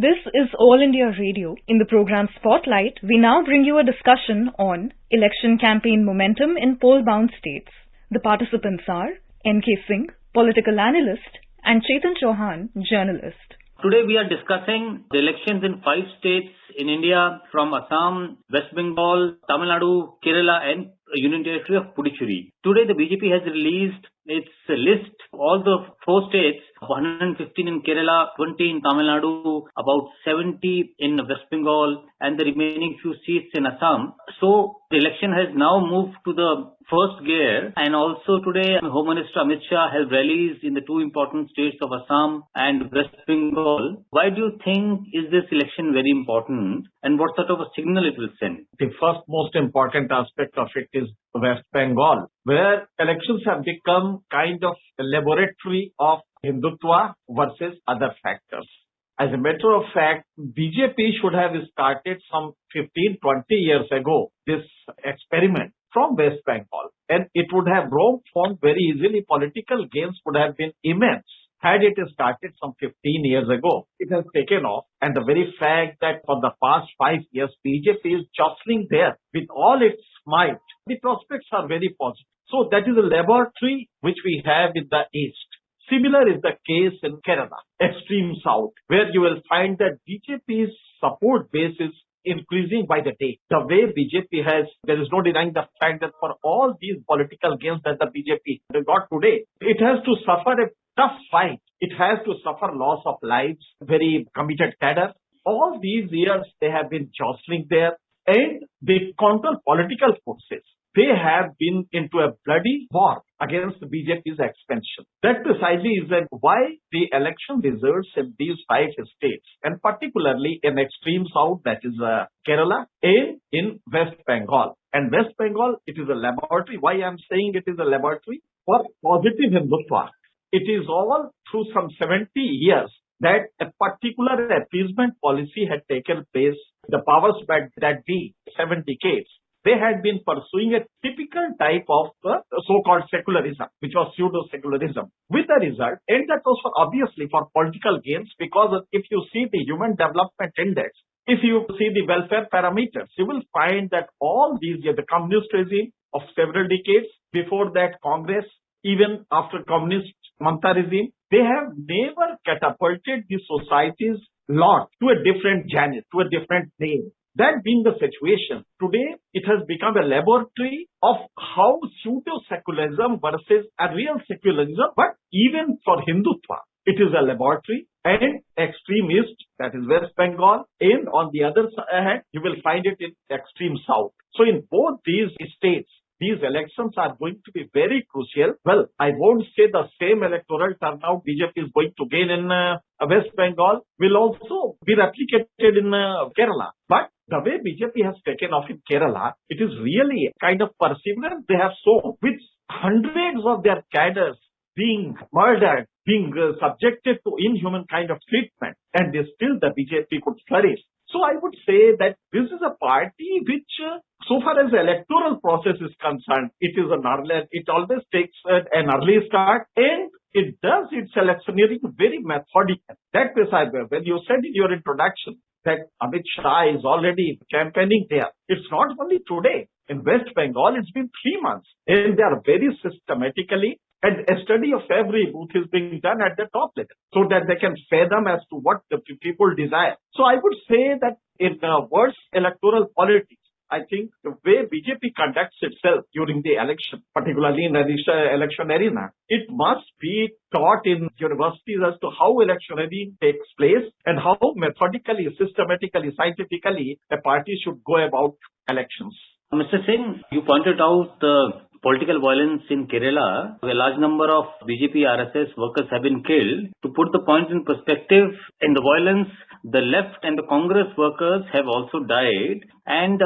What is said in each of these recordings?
This is All India Radio. In the program Spotlight, we now bring you a discussion on election campaign momentum in poll-bound states. The participants are N.K. Singh, political analyst, and Chetan Chauhan, journalist. Today we are discussing the elections in 5 states in India from Assam, West Bengal, Tamil Nadu, Kerala and Union Territory of Puducherry. Today the BJP has released its list, all the 4 states, 115 in Kerala, 20 in Tamil Nadu, about 70 in West Bengal and the remaining few seats in Assam. So the election has now moved to the first gear, and also today Home Minister Amit Shah has rallies in the 2 important states of Assam and West Bengal. Why do you think is this election very important and what sort of a signal it will send? The first most important aspect of it is West Bengal, where elections have become kind of a laboratory of Hindutva versus other factors. As a matter of fact, BJP should have started some 15-20 years ago this experiment from West Bengal, and it would have roamed on very easily. Political gains would have been immense had it started some 15 years ago. It has taken off, and the very fact that for the past 5 years BJP is jostling there with all its might, the prospects are very positive. So that is a laboratory which we have in the East. Similar is the case in Kerala, extreme south, where you will find that BJP's support base is increasing by the day. The way BJP has, there is no denying the fact that for all these political gains that the BJP got today, it has to suffer a tough fight. It has to suffer loss of lives, very committed cadre. All these years they have been jostling there, and the counter political forces, they have been into a bloody war against the BJP's expansion. That precisely is why the election results in these 5 states, and particularly in extreme south, that is Kerala, and in West Bengal. And West Bengal, it is a laboratory. Why I am saying it is a laboratory? For positive Hindutva. It is all through some 70 years that a particular appeasement policy had taken place. The powers that be 7 decades, they had been pursuing a typical type of so-called secularism, which was pseudo-secularism, with the result, and that was obviously for political gains, because if you see the Human Development Index, if you see the welfare parameters, you will find that all these years, the communist regime of several decades, before that Congress, even after communist Mamata regime, they have never catapulted the society's lot to a different genre, to a different plane. That being the situation, today it has become a laboratory of how pseudo-secularism versus a real secularism, but even for Hindutva, it is a laboratory. And extreme east, that is West Bengal, and on the other hand, you will find it in extreme south. So in both these states, these elections are going to be very crucial. Well, I won't say the same electoral turnout BJP is going to gain in West Bengal will also be replicated in Kerala. But the way BJP has taken off in Kerala, it is really a kind of perseverance they have shown, with hundreds of their cadres being murdered, being subjected to inhuman kind of treatment, and still the BJP could flourish. So I would say that this is a party which, so far as the electoral process is concerned, it always takes an early start, and it does its electioneering very methodical. That precisely, when you said in your introduction that Amit Shah is already campaigning there, it's not only today. In West Bengal, it's been 3 months, and they are very systematically, and a study of every booth is being done at the top level, so that they can fathom as to what the people desire. So I would say that in worse electoral politics, I think the way BJP conducts itself during the election, particularly in the election arena, it must be taught in universities as to how electioneering takes place and how methodically, systematically, scientifically a party should go about elections. Mr. Singh, you pointed out the political violence in Kerala. A large number of BJP RSS workers have been killed. To put the point in perspective, in the violence, the left and the Congress workers have also died. And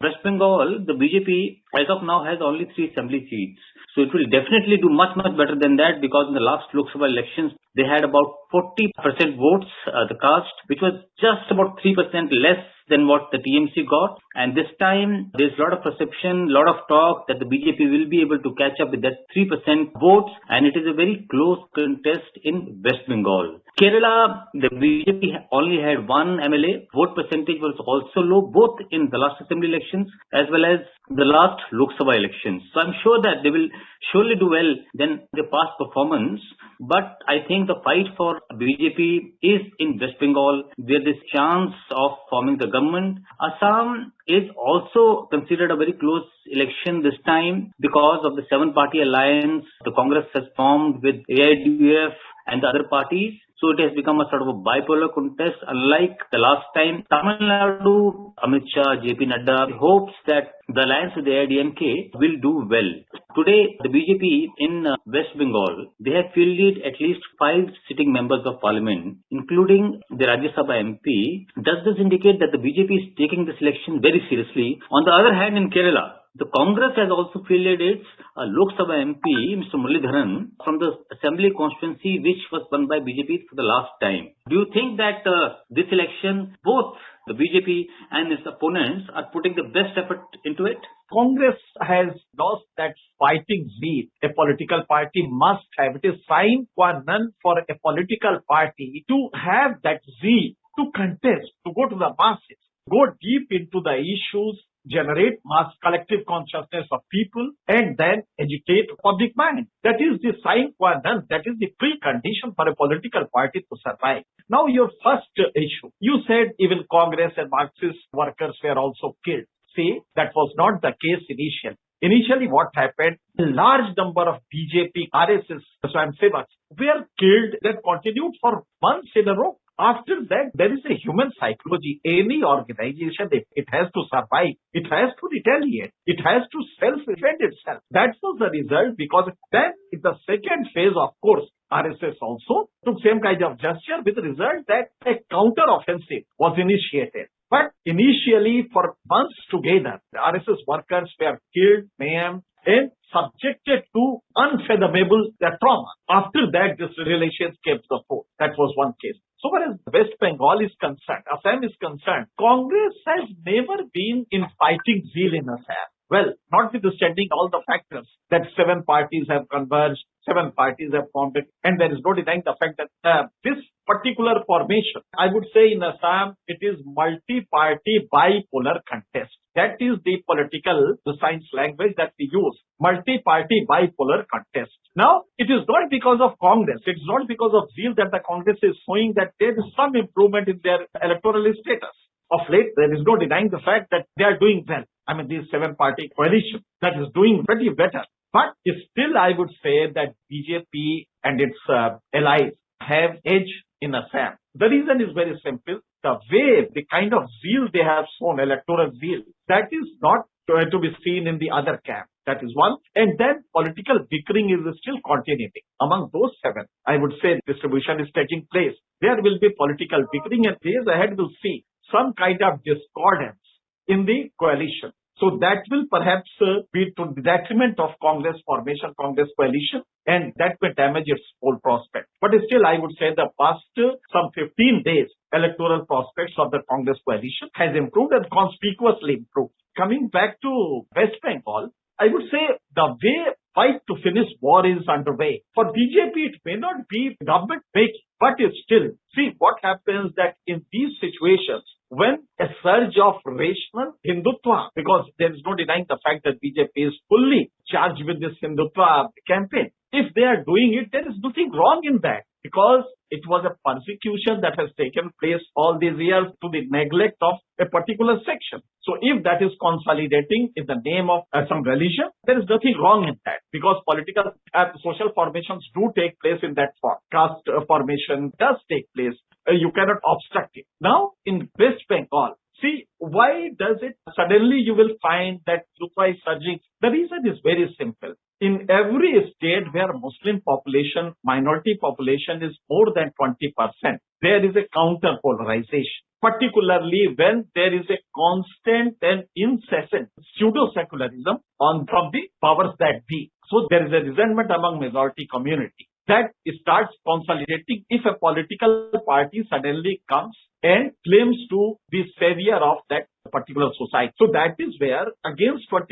West Bengal, the BJP as of now has only 3 assembly seats. So it will definitely do much better than that, because in the last Lok Sabha elections, they had about 40% votes, the caste, which was just about 3% less than what the TMC got. And this time, there's a lot of perception, a lot of talk that the BJP will be able to catch up with that 3% votes, and it is a very close contest in West Bengal. Kerala, the BJP only had one MLA. Vote percentage was also low, both in the last assembly elections as well as the last Lok Sabha elections. So I'm sure that they will surely do well than their past performance. But I think the fight for BJP is in West Bengal, where there's chance of forming the government. Assam is also considered a very close election this time because of the 7-party alliance the Congress has formed with AIDUF and the other parties. So it has become a sort of a bipolar contest, unlike the last time. Tamil Nadu, Amit Shah, JP Nadda hopes that the alliance with the AIDMK will do well. Today, the BJP in West Bengal, they have fielded at least 5 sitting members of parliament, including the Rajya Sabha MP. Does this indicate that the BJP is taking this election very seriously? On the other hand, in Kerala, the Congress has also fielded its Lok Sabha MP, Mr. Muralidharan, from the assembly constituency which was won by BJP for the last time. Do you think that this election, both the BJP and its opponents are putting the best effort into it? Congress has lost that fighting zeal a political party must have. It is sine qua non for a political party to have that zeal, to contest, to go to the masses, go deep into the issues, generate mass collective consciousness of people, and then educate public mind. That is the sine qua non, that is the precondition for a political party to survive. Now your first issue, you said even Congress and Marxist workers were also killed. See, that was not the case initially. Initially what happened, a large number of BJP, RSS, Swayamsevaks were killed that continued for months in a row. After that, there is a human psychology. Any organization, it has to survive. It has to retaliate. It has to self-defend itself. That was the result, because then in the second phase, of course, RSS also took same kind of gesture, with the result that a counter-offensive was initiated. But initially, for months together, the RSS workers were killed, maimed, and subjected to unfathomable trauma. After that, this relations came to the fore. That was one case. So far as West Bengal is concerned, Assam is concerned, Congress has never been in fighting zeal in Assam. Well, notwithstanding all the factors that 7 parties have converged, 7 parties have formed it, and there is no denying the fact that this particular formation, I would say in Assam, it is multi-party bipolar contest. That is the political, the science language that we use. Multi-party bipolar contest. Now, it is not because of Congress. It is not because of zeal that the Congress is showing that there is some improvement in their electoral status. Of late, there is no denying the fact that they are doing well. I mean, this 7-party coalition that is doing pretty better. But still, I would say that BJP and its allies have edge in Assam. The reason is very simple. The way, the kind of zeal they have shown, electoral zeal, that is not to be seen in the other camp. That is one. And then political bickering is still continuing. Among those 7, I would say distribution is taking place. There will be political bickering, and days ahead will see some kind of discordance in the coalition. So that will perhaps be to the detriment of Congress formation, Congress coalition, and that may damage its whole prospect. But still, I would say the past some 15 days, electoral prospects of the Congress coalition has improved and conspicuously improved. Coming back to West Bengal, I would say the way fight to finish war is underway. For BJP, it may not be government making, but it's still. See what happens that in these situations, when a surge of rational Hindutva, because there is no denying the fact that BJP is fully charged with this Hindutva campaign. If they are doing it, there is nothing wrong in that, because it was a persecution that has taken place all these years to the neglect of a particular section. So if that is consolidating in the name of some religion, there is nothing wrong in that, because political social formations do take place in that form. Caste formation does take place. You cannot obstruct it. Now, in West Bengal, see, why does it suddenly you will find that Hindutva is surging? The reason is very simple. In every state where Muslim population, minority population is more than 20%, there is a counter polarization, particularly when there is a constant and incessant pseudo-secularism from the powers that be. So there is a resentment among majority community that starts consolidating if a political party suddenly comes and claims to be savior of that particular society. So that is where against 26%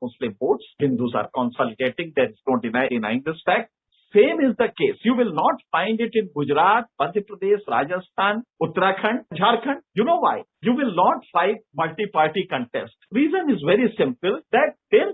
Muslim votes, Hindus are consolidating. There is no denying this fact. Same is the case. You will not find it in Gujarat, Madhya Pradesh, Rajasthan, Uttarakhand, Jharkhand. You know why? You will not find multi-party contest. Reason is very simple, that 10%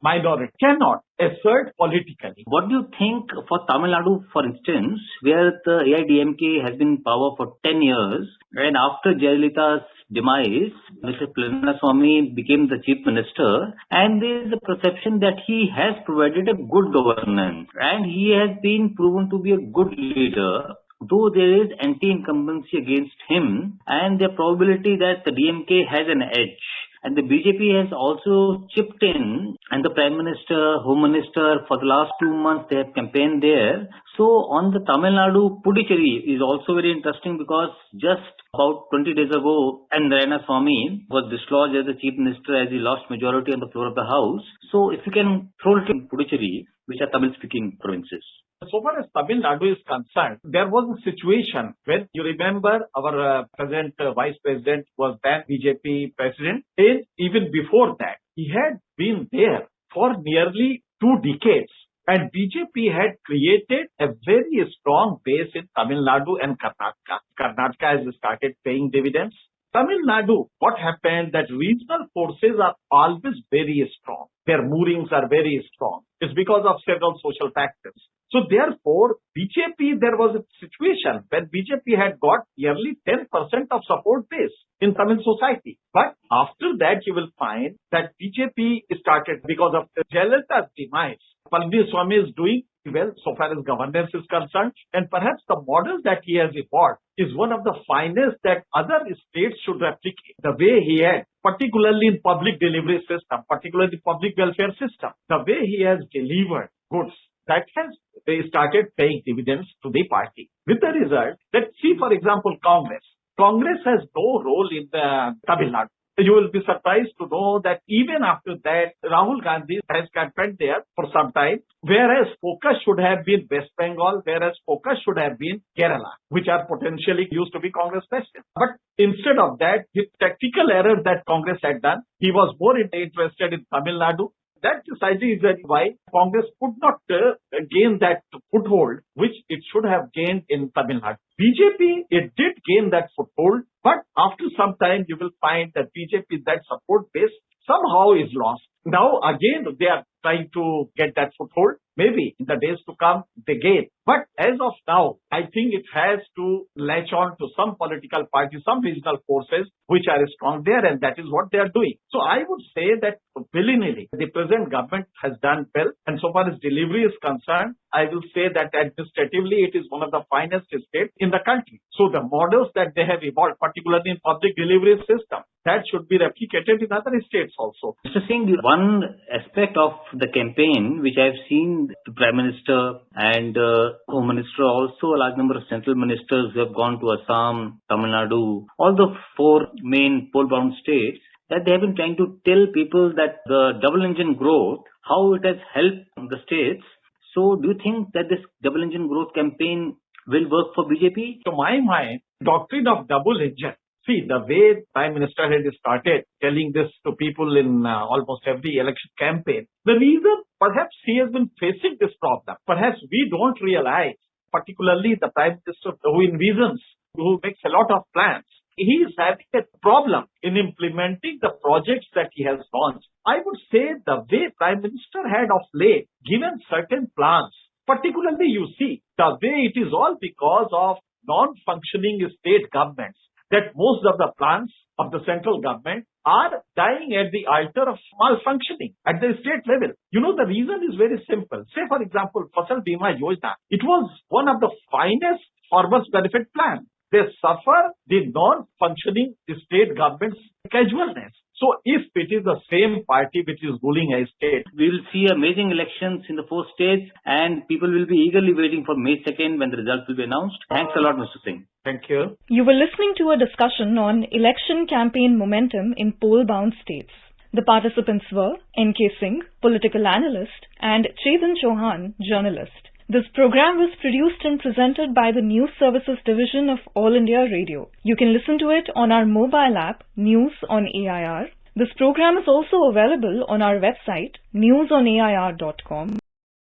minority cannot assert politically. What do you think for Tamil Nadu, for instance, where the AIDMK has been in power for 10 years, and after Jayalalitha's demise, Mr. Palaniswamy became the chief minister, and there is a perception that he has provided a good governance, and he has been proven to be a good leader. Though there is anti-incumbency against him, and the probability that the DMK has an edge. And the BJP has also chipped in, and the Prime Minister, Home Minister, for the last 2 months, they have campaigned there. So on the Tamil Nadu, Puducherry is also very interesting, because just about 20 days ago, and Narayana Swamy was dislodged as the Chief Minister as he lost majority on the floor of the House. So if you can throw it in Puducherry, which are Tamil-speaking provinces. So far as Tamil Nadu is concerned, there was a situation when, you remember, our present Vice President was then BJP President, and even before that, he had been there for nearly 2 decades. And BJP had created a very strong base in Tamil Nadu and Karnataka. Karnataka has started paying dividends. Tamil Nadu, what happened that regional forces are always very strong. Their moorings are very strong. It's because of several social factors. So therefore, BJP, there was a situation when BJP had got nearly 10% of support base in Tamil society. But after that, you will find that BJP started, because of the Jayalalitha's demise, Palaniswamy is doing well so far as governance is concerned, and perhaps the model that he has evolved is one of the finest that other states should replicate. The way he had, particularly in public delivery system, particularly public welfare system, the way he has delivered goods, that has started paying dividends to the party. With the result that, see, for example, Congress. Congress has no role in the Tamil Nadu. You will be surprised to know that even after that, Rahul Gandhi has campaigned there for some time, whereas focus should have been West Bengal, whereas focus should have been Kerala, which are potentially used to be Congress president. But instead of that, the tactical error that Congress had done, he was more interested in Tamil Nadu. That precisely is why Congress could not gain that foothold which it should have gained in Tamil Nadu. BJP, it did gain that foothold, but after some time you will find that BJP, that support base somehow is lost. Now again they are trying to get that foothold. Maybe in the days to come they gain. But as of now, I think it has to latch on to some political parties, some regional forces which are strong there, and that is what they are doing. So I would say that willy-nilly, the present government has done well, and so far as delivery is concerned, I will say that administratively it is one of the finest states in the country. So the models that they have evolved, particularly in public delivery system, that should be replicated in other states also. Mr. Singh, one aspect of the campaign which I have seen the Prime Minister and Home Minister, also a large number of central ministers who have gone to Assam, Tamil Nadu, all the 4 main poll-bound states, that they have been trying to tell people that the double engine growth, how it has helped the states. So do you think that this double engine growth campaign will work for BJP? To my mind, doctrine of double engine. See, the way Prime Minister had started telling this to people in almost every election campaign, the reason perhaps he has been facing this problem, perhaps we don't realize, particularly the Prime Minister who envisions, who makes a lot of plans, he is having a problem in implementing the projects that he has launched. I would say the way Prime Minister had of late given certain plans, particularly you see, the way it is all because of non-functioning state governments, that most of the plans of the central government are dying at the altar of malfunctioning at the state level. You know, the reason is very simple. Say, for example, Fasal Bima Yojana. It was one of the finest farmers' benefit plans. They suffer the non-functioning state government's casualness. So if it is the same party which is ruling a state, we will see amazing elections in the 4 states, and people will be eagerly waiting for May 2nd when the results will be announced. Thanks a lot, Mr. Singh. Thank you. You were listening to a discussion on election campaign momentum in poll-bound states. The participants were N.K. Singh, political analyst, and Chetan Chauhan, journalist. This program was produced and presented by the News Services Division of All India Radio. You can listen to it on our mobile app, News on AIR. This program is also available on our website, newsonair.com.